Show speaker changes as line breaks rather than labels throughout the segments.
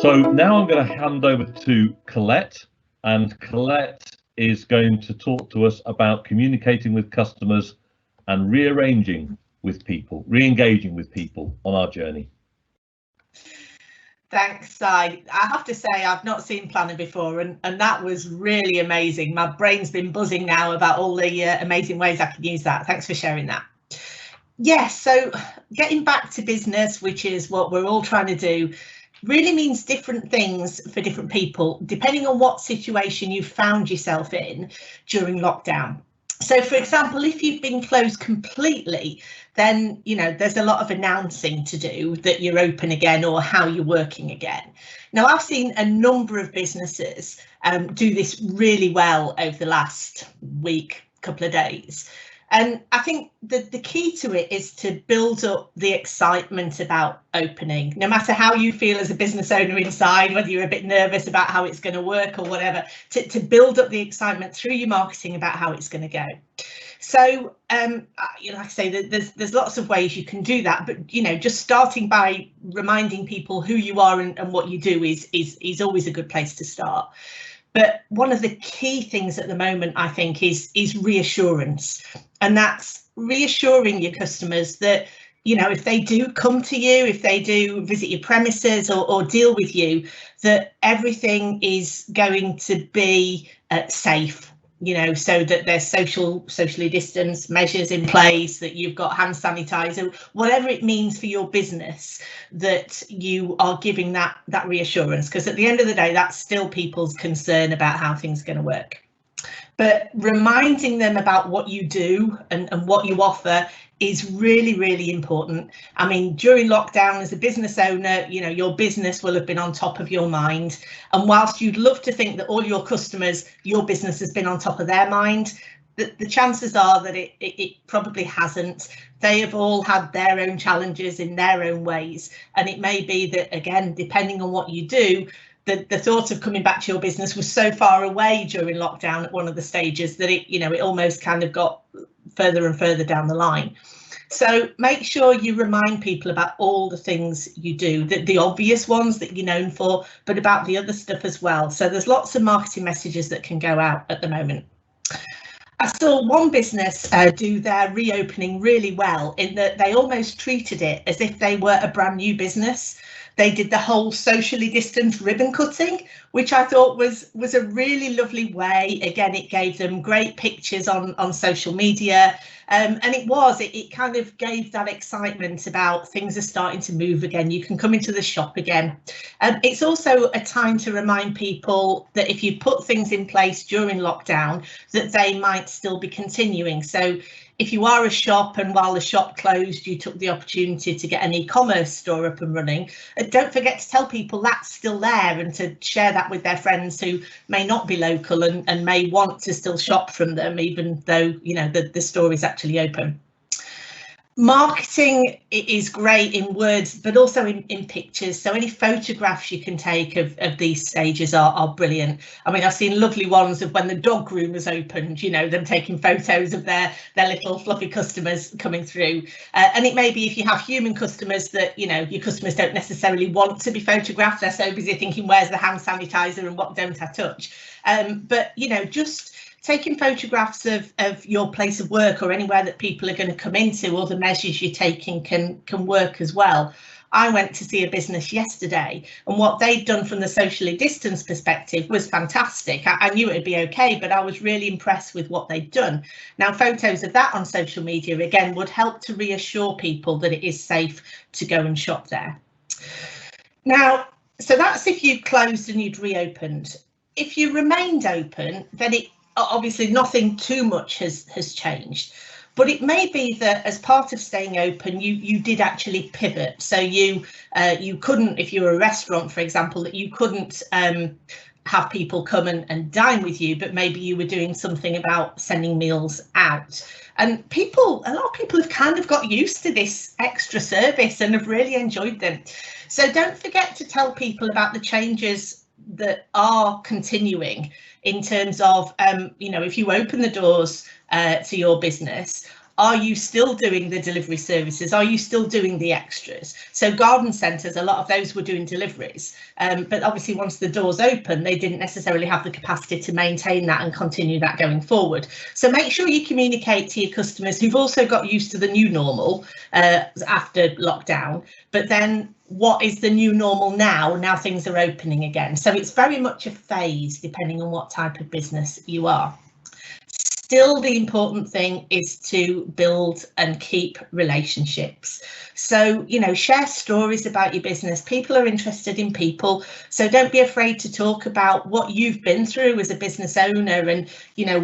So now I'm going to hand over to Colette, and Colette is going to talk to us about communicating with customers and re-engaging with people on our journey.
Thanks, Si. I have to say I've not seen Planner before, and that was really amazing. My brain's been buzzing now about all the amazing ways I can use that. Thanks for sharing that. Yes, so getting back to business, which is what we're all trying to do, really means different things for different people, depending on what situation you've found yourself in during lockdown. So, for example, if you've been closed completely, then, you know, there's a lot of announcing to do that you're open again or how you're working again. Now, I've seen a number of businesses do this really well over the last week, couple of days. And I think the key to it is to build up the excitement about opening, no matter how you feel as a business owner inside, whether you're a bit nervous about how it's going to work or whatever, to build up the excitement through your marketing about how it's going to go. So, you know, like I say, there's lots of ways you can do that, but, you know, just starting by reminding people who you are and what you do is always a good place to start. But one of the key things at the moment, I think, is reassurance. And that's reassuring your customers that, you know, if they do come to you, if they do visit your premises or deal with you, that everything is going to be safe. You know, so that there's socially distanced measures in place, that you've got hand sanitizer, whatever it means for your business, that you are giving that reassurance, because at the end of the day, that's still people's concern about how things are going to work. But reminding them about what you do and what you offer is really, really important. I mean, during lockdown, as a business owner, you know, your business will have been on top of your mind. And whilst you'd love to think that all your customers, your business has been on top of their mind, the chances are that it probably hasn't. They have all had their own challenges in their own ways. And it may be that, again, depending on what you do, the thought of coming back to your business was so far away during lockdown at one of the stages that it almost kind of got further and further down the line. So make sure you remind people about all the things you do, the obvious ones that you're known for, but about the other stuff as well. So there's lots of marketing messages that can go out at the moment. I saw one business do their reopening really well, in that they almost treated it as if they were a brand new business. They did the whole socially distanced ribbon cutting, which I thought was a really lovely way. Again, it gave them great pictures on social media. And it kind of gave that excitement about things are starting to move again. You can come into the shop again. It's also a time to remind people that if you put things in place during lockdown, that they might still be continuing. So if you are a shop and while the shop closed, you took the opportunity to get an e-commerce store up and running, don't forget to tell people that's still there and to share that with their friends who may not be local and may want to still shop from them, even though, you know, the store is actually open. Marketing is great in words, but also in pictures. So any photographs you can take of these stages are brilliant. I mean, I've seen lovely ones of when the dog groomers opened, you know, them taking photos of their little fluffy customers coming through. And it may be if you have human customers that, you know, your customers don't necessarily want to be photographed. They're so busy thinking, where's the hand sanitizer and what don't I touch? But, you know, just taking photographs of your place of work or anywhere that people are going to come into, or the measures you're taking can work as well. I went to see a business yesterday, and what they'd done from the socially distanced perspective was fantastic. I knew it'd be okay, but I was really impressed with what they'd done. Now, photos of that on social media, again, would help to reassure people that it is safe to go and shop there. Now, so that's if you closed and you'd reopened. If you remained open, then obviously nothing too much has changed, but it may be that as part of staying open, you did actually pivot. So you couldn't, if you were a restaurant, for example, that you couldn't have people come and dine with you, but maybe you were doing something about sending meals out. And a lot of people have kind of got used to this extra service and have really enjoyed them. So don't forget to tell people about the changes that are continuing. in terms of, if you open the doors to your business, are you still doing the delivery services? Are you still doing the extras? So garden centres, a lot of those were doing deliveries, but obviously once the doors open, they didn't necessarily have the capacity to maintain that and continue that going forward. So make sure you communicate to your customers who've also got used to the new normal after lockdown, but then what is the new normal now things are opening again. So it's very much a phase depending on what type of business you are. Still, the important thing is to build and keep relationships. So, share stories about your business. People are interested in people. So don't be afraid to talk about what you've been through as a business owner and,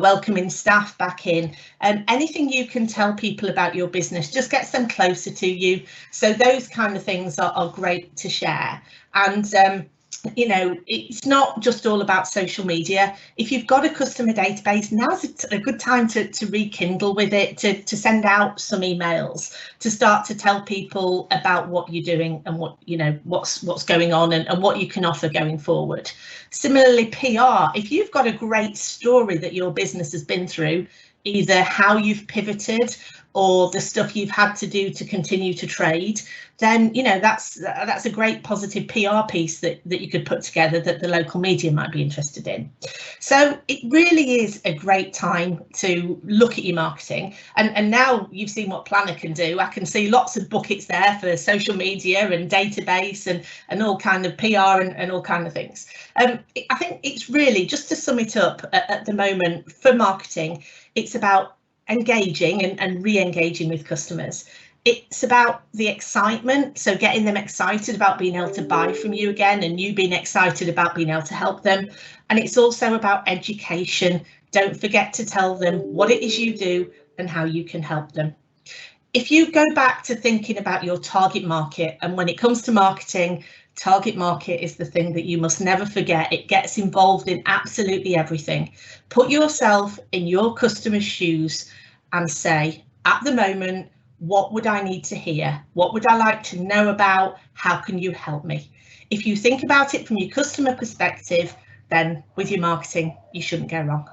welcoming staff back in. And anything you can tell people about your business just gets them closer to you. So those kind of things are great to share. And it's not just all about social media. If you've got a customer database, now's a good time to rekindle with it, to send out some emails, to start to tell people about what you're doing and what's going on and what you can offer going forward. Similarly, PR, if you've got a great story that your business has been through, either how you've pivoted or the stuff you've had to do to continue to trade, then that's a great positive PR piece that you could put together that the local media might be interested in. So it really is a great time to look at your marketing, and now you've seen what Planner can do. I can see lots of buckets there for social media and database and all kind of PR and all kind of things. I think it's really, just to sum it up at the moment for marketing, it's about engaging and re-engaging with customers. It's about the excitement, so getting them excited about being able to buy from you again and you being excited about being able to help them. And it's also about education. Don't forget to tell them what it is you do and how you can help them. If you go back to thinking about your target market, and when it comes to marketing, target market is the thing that you must never forget. It gets involved in absolutely everything. Put yourself in your customer's shoes and say, at the moment, what would I need to hear? What would I like to know about? How can you help me? If you think about it from your customer perspective, then with your marketing, you shouldn't go wrong.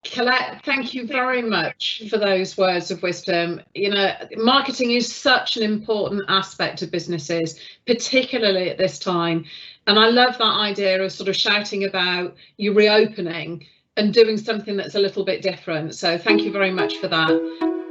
Colette, thank you very much for those words of wisdom. Marketing is such an important aspect of businesses, particularly at this time. And I love that idea of sort of shouting about you reopening and doing something that's a little bit different. So thank you very much for that.